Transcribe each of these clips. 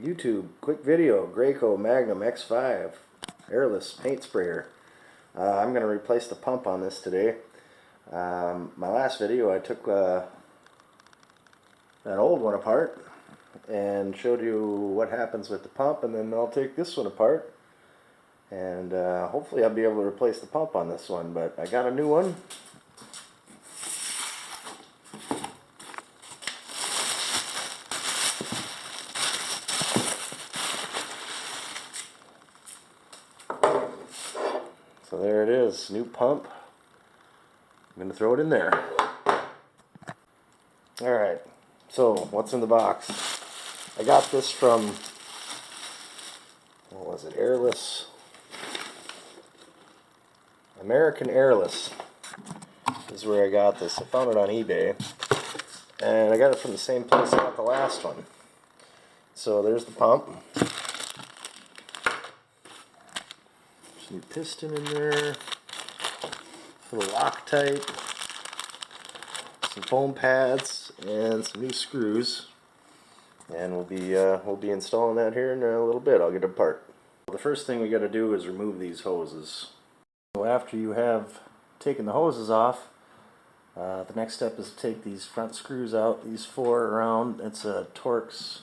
YouTube, quick video, Graco Magnum X5 Airless paint sprayer. I'm going to replace the pump on this today. My last video I took that old one apart and showed you what happens with the pump, and then I'll take this one apart and hopefully I'll be able to replace the pump on this one, but I got a new one. So there it is, new pump. I'm going to throw it in there. Alright, so what's in the box? I got this from, what was it, Airless? American Airless is where I got this. I found it on eBay. And I got it from the same place I got the last one. So there's the pump. Some piston in there, a little Loctite, some foam pads, and some new screws. And we'll be installing that here in a little bit. I'll get it apart. The first thing we got to do is remove these hoses. So after you have taken the hoses off, the next step is to take these front screws out. These four around. It's a Torx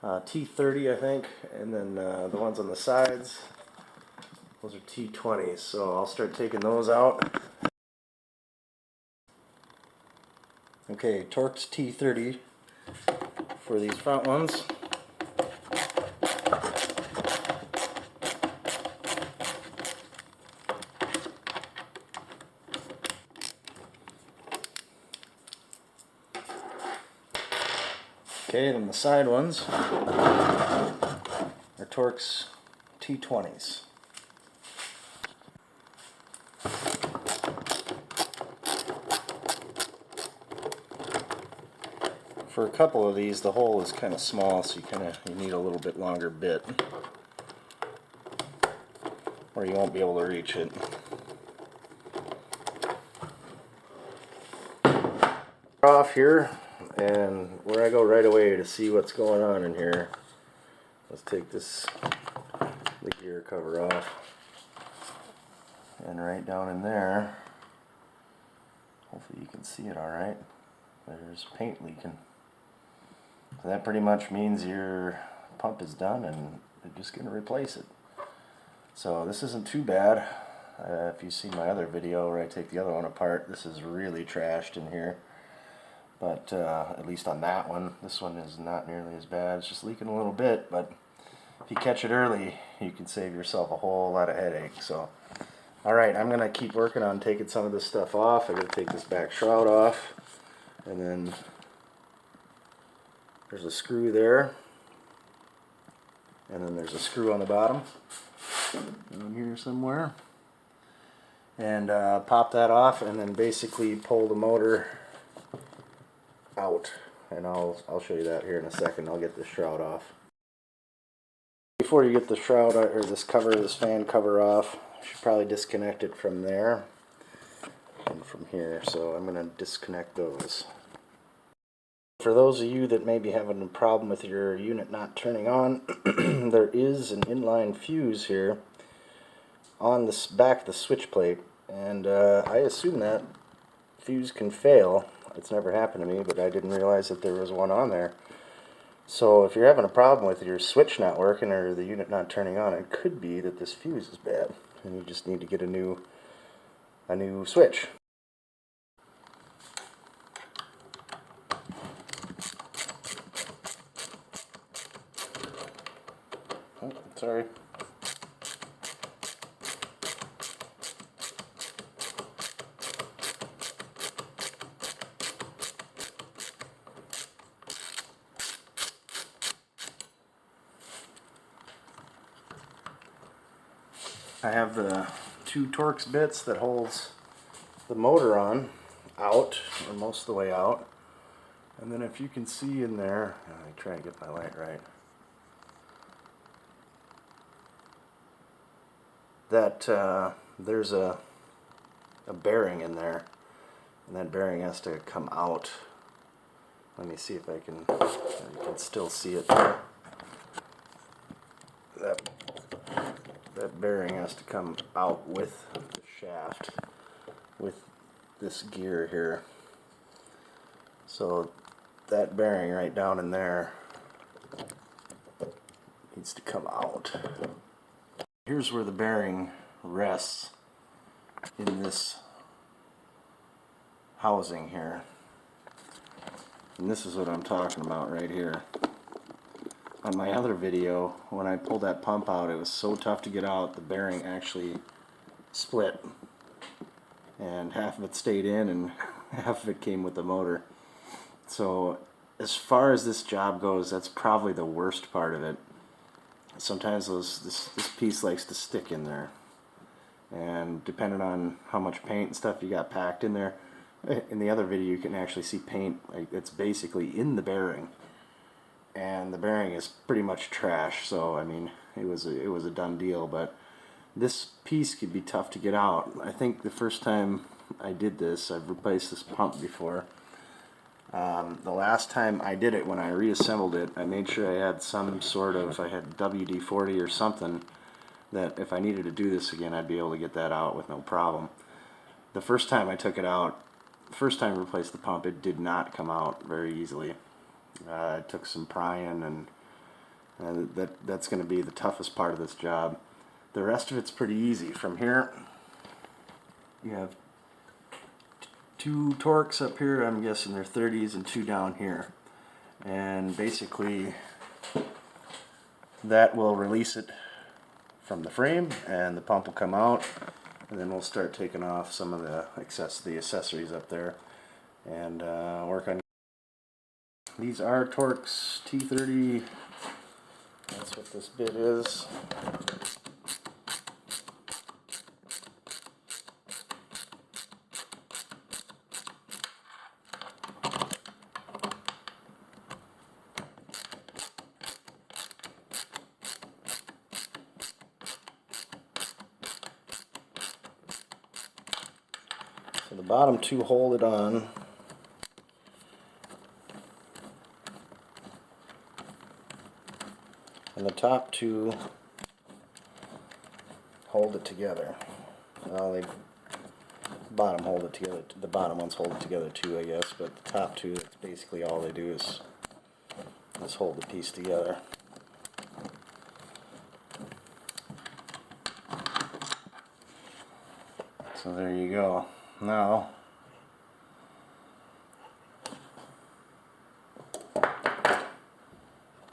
T30, I think, and then the ones on the sides. Those are T20s, so I'll start taking those out. Okay, Torx T30 for these front ones. Okay, then the side ones are Torx T20s. For a couple of these, the hole is kind of small, so you need a little bit longer bit, or you won't be able to reach it. Off here, and where I go right away to see what's going on in here, let's take the gear cover off, and right down in there, hopefully you can see it all right, there's paint leaking. So that pretty much means your pump is done and they're just going to replace it. So this isn't too bad. If you've seen my other video where I take the other one apart, this is really trashed in here. But at least on that one, this one is not nearly as bad. It's just leaking a little bit, but if you catch it early, you can save yourself a whole lot of headache. So, alright, I'm going to keep working on taking some of this stuff off. I got to take this back shroud off, and then there's a screw there, and then there's a screw on the bottom down here somewhere, and pop that off, and then basically pull the motor out, and I'll show you that here in a second. I'll get this shroud off. Before you get the shroud or this fan cover off, you should probably disconnect it from there and from here. So I'm going to disconnect those. For those of you that may be having a problem with your unit not turning on, there is an inline fuse here on the back of the switch plate, and I assume that fuse can fail. It's never happened to me, but I didn't realize that there was one on there. So if you're having a problem with your switch not working or the unit not turning on, it could be that this fuse is bad, and you just need to get a new switch. Oh, sorry. I have the two Torx bits that holds the motor on out, or most of the way out. And then if you can see in there, let me try and get my light right, that there's a bearing in there, and that bearing has to come out. Let me see if I can, you can still see it there. bearing has to come out with the shaft, with this gear here. So that bearing right down in there needs to come out. Here's where the bearing rests in this housing here. And this is what I'm talking about right here. On my other video, when I pulled that pump out, it was so tough to get out, the bearing actually split. And half of it stayed in and half of it came with the motor. So as far as this job goes, that's probably the worst part of it. Sometimes this piece likes to stick in there. And depending on how much paint and stuff you got packed in there, in the other video you can actually see paint, like it's basically in the bearing. And the bearing is pretty much trash, so I mean it was a done deal. But this piece could be tough to get out. I think the first time I did this, I've replaced this pump before. The last time I did it, when I reassembled it, I made sure I had some sort of, I had WD-40 or something, that if I needed to do this again I'd be able to get that out with no problem. The first time I took it out, the first time I replaced the pump, it did not come out very easily. It took some prying, and that's going to be the toughest part of this job. The rest of it's pretty easy. From here, you have two Torx up here, I'm guessing they're 30s, and two down here. And basically, that will release it from the frame, and the pump will come out, and then we'll start taking off some of the accessories up there, and work on. These are Torx T30. That's what this bit is. So the bottom two hold it on. And the top two hold it together. Well, the bottom hold it together. The bottom ones hold it together too, I guess. But the top two, that's basically all they do is hold the piece together. So there you go. Now,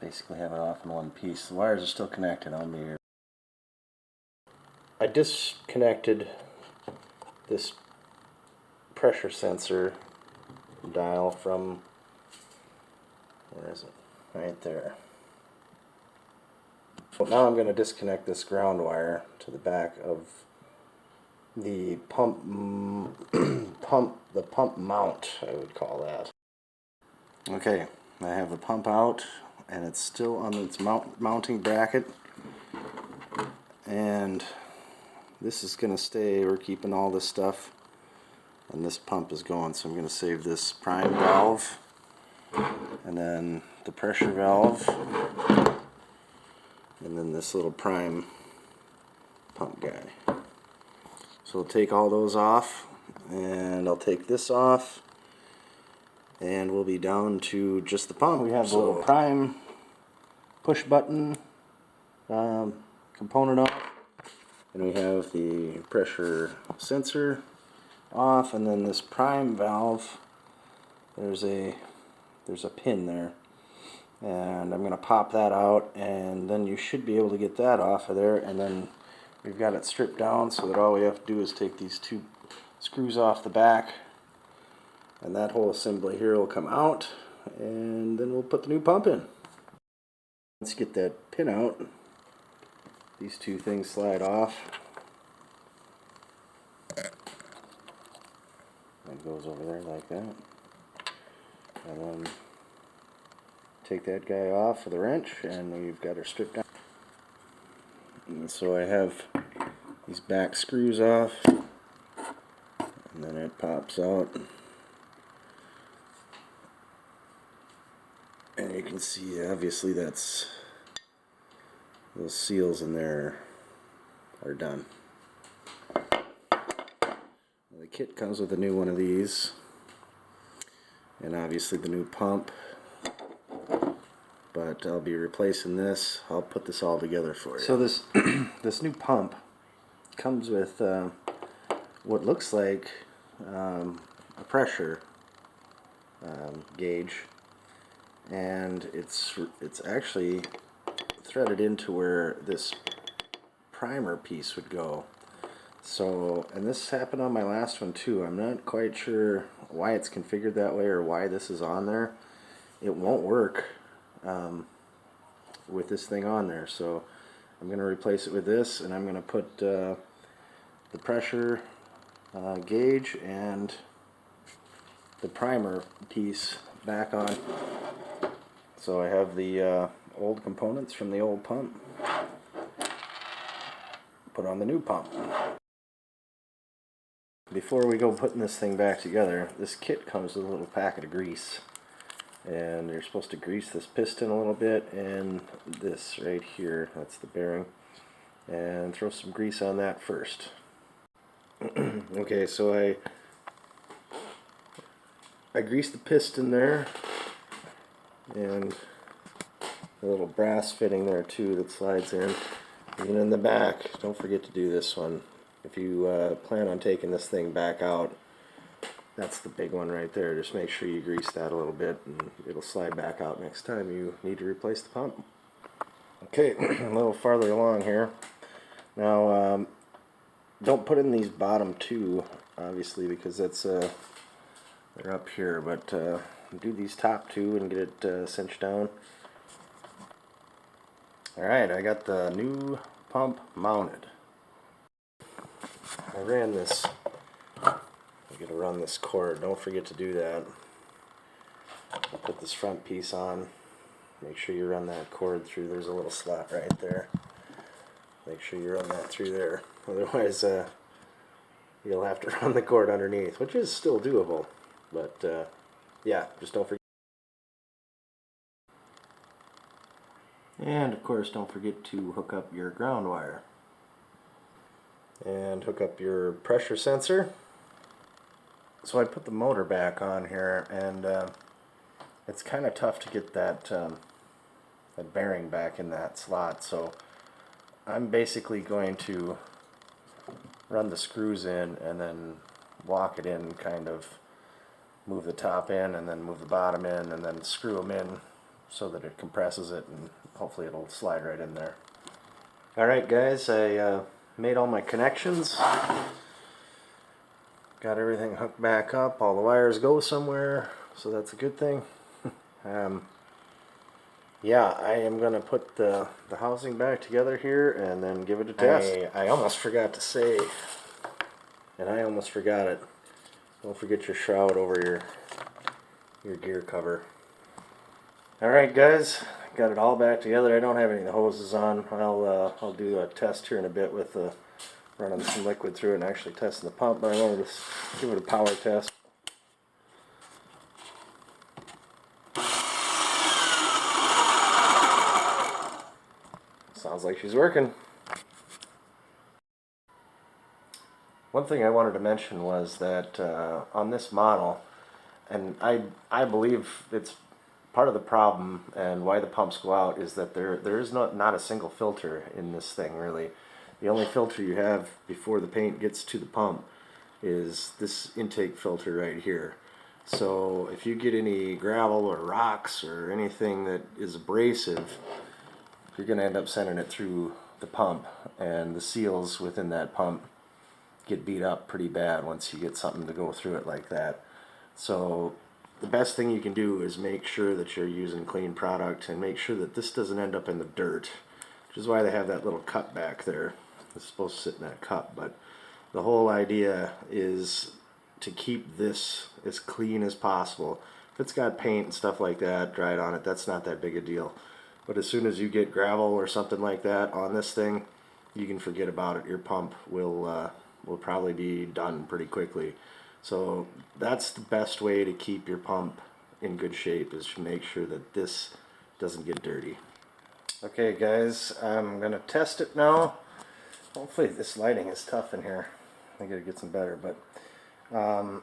basically have it off in one piece. The wires are still connected on me here. I disconnected this pressure sensor dial from, where is it? Right there. Well, now I'm going to disconnect this ground wire to the back of the pump mount, I would call that. Okay, I have the pump out, and it's still on its mounting bracket, and this is going to stay. We're keeping all this stuff, and this pump is going, so I'm going to save this prime valve, and then the pressure valve, and then this little prime pump guy. So we'll take all those off, and I'll take this off, and we'll be down to just the pump. We have the little prime push button component off, and we have the pressure sensor off, and then this prime valve, there's a pin there, and I'm going to pop that out, and then you should be able to get that off of there, and then we've got it stripped down so that all we have to do is take these two screws off the back, and that whole assembly here will come out, and then we'll put the new pump in. Let's get that pin out. These two things slide off. It goes over there like that. And then take that guy off with a wrench, and we've got her stripped down. And so I have these back screws off, and then it pops out, and you can see obviously that's those seals in there are done. The kit comes with a new one of these, and obviously the new pump, but I'll be replacing this. I'll put this all together for you. So this this new pump comes with what looks like a pressure gauge, and it's actually threaded into where this primer piece would go. So, and this happened on my last one too. I'm not quite sure why it's configured that way or why this is on there. It won't work with this thing on there, so I'm going to replace it with this, and I'm going to put the pressure gauge and the primer piece back on. So I have the old components from the old pump put on the new pump. Before we go putting this thing back together, this kit comes with a little packet of grease, and you're supposed to grease this piston a little bit and this right here, that's the bearing, and throw some grease on that first. Okay, so I greased the piston there, and a little brass fitting there too that slides in. And in the back, don't forget to do this one. If you plan on taking this thing back out, that's the big one right there. Just make sure you grease that a little bit, and it'll slide back out next time you need to replace the pump. Okay, a little farther along here. Now, don't put in these bottom two, obviously, because that's they're up here. But do these top two and get it cinched down. All right, I got the new pump mounted. I ran this. You gotta run this cord. Don't forget to do that. I'll put this front piece on. Make sure you run that cord through. There's a little slot right there. Make sure you run that through there. Otherwise, you'll have to run the cord underneath, which is still doable. But yeah, just don't forget. And of course, don't forget to hook up your ground wire. And hook up your pressure sensor. So I put the motor back on here, and it's kind of tough to get that that bearing back in that slot. So I'm basically going to run the screws in and then lock it in, kind of move the top in and then move the bottom in and then screw them in so that it compresses it, and hopefully it'll slide right in there. Alright guys, I made all my connections. Got everything hooked back up. All the wires go somewhere, so that's a good thing. Yeah, I am going to put the housing back together here and then give it a test. I almost forgot to say, and I almost forgot it, don't forget your shroud over your gear cover. Alright guys, got it all back together. I don't have any of the hoses on. I'll do a test here in a bit with running some liquid through it and actually testing the pump, but I wanted to give it a power test. Sounds like she's working. One thing I wanted to mention was that on this model, and I believe it's part of the problem and why the pumps go out, is that there is not a single filter in this thing really. The only filter you have before the paint gets to the pump is this intake filter right here. So if you get any gravel or rocks or anything that is abrasive, you're going to end up sending it through the pump, and the seals within that pump get beat up pretty bad once you get something to go through it like that. So the best thing you can do is make sure that you're using clean product, and make sure that this doesn't end up in the dirt, which is why they have that little cup back there. It's supposed to sit in that cup, but the whole idea is to keep this as clean as possible. If it's got paint and stuff like that dried on it, that's not that big a deal. But as soon as you get gravel or something like that on this thing, you can forget about it. Your pump will probably be done pretty quickly. So that's the best way to keep your pump in good shape, is to make sure that this doesn't get dirty. Okay guys, I'm going to test it now. Hopefully this lighting is tough in here. I gotta get some better, but I'm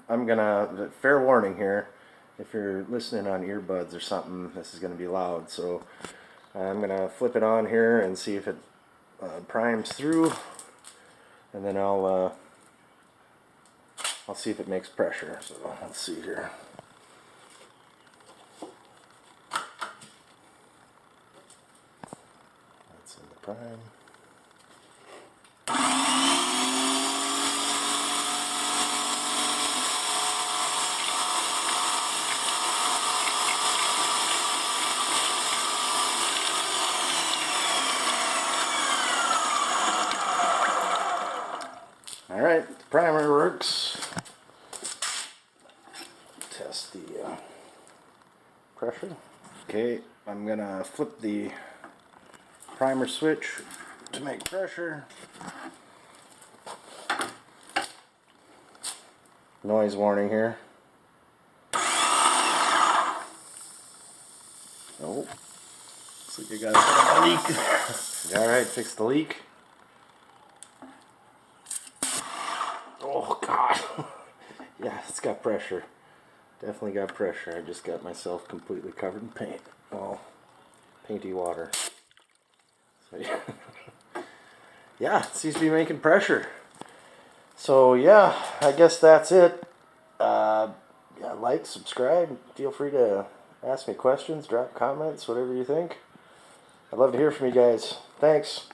gonna, fair warning here, if you're listening on earbuds or something, this is gonna be loud, so I'm gonna flip it on here and see if it primes through, and then I'll see if it makes pressure. So let's see here. That's in the prime. Alright, the primer works. Test the pressure. Okay, I'm gonna flip the primer switch to make pressure. Noise warning here. Oh, looks like you got a leak. Alright, fix the leak. Oh God. Yeah, it's got pressure. Definitely got pressure. I just got myself completely covered in paint. Well, painty water. So, yeah. Yeah, it seems to be making pressure. So yeah, I guess that's it. Yeah, like, subscribe. Feel free to ask me questions, drop comments, whatever you think. I'd love to hear from you guys. Thanks.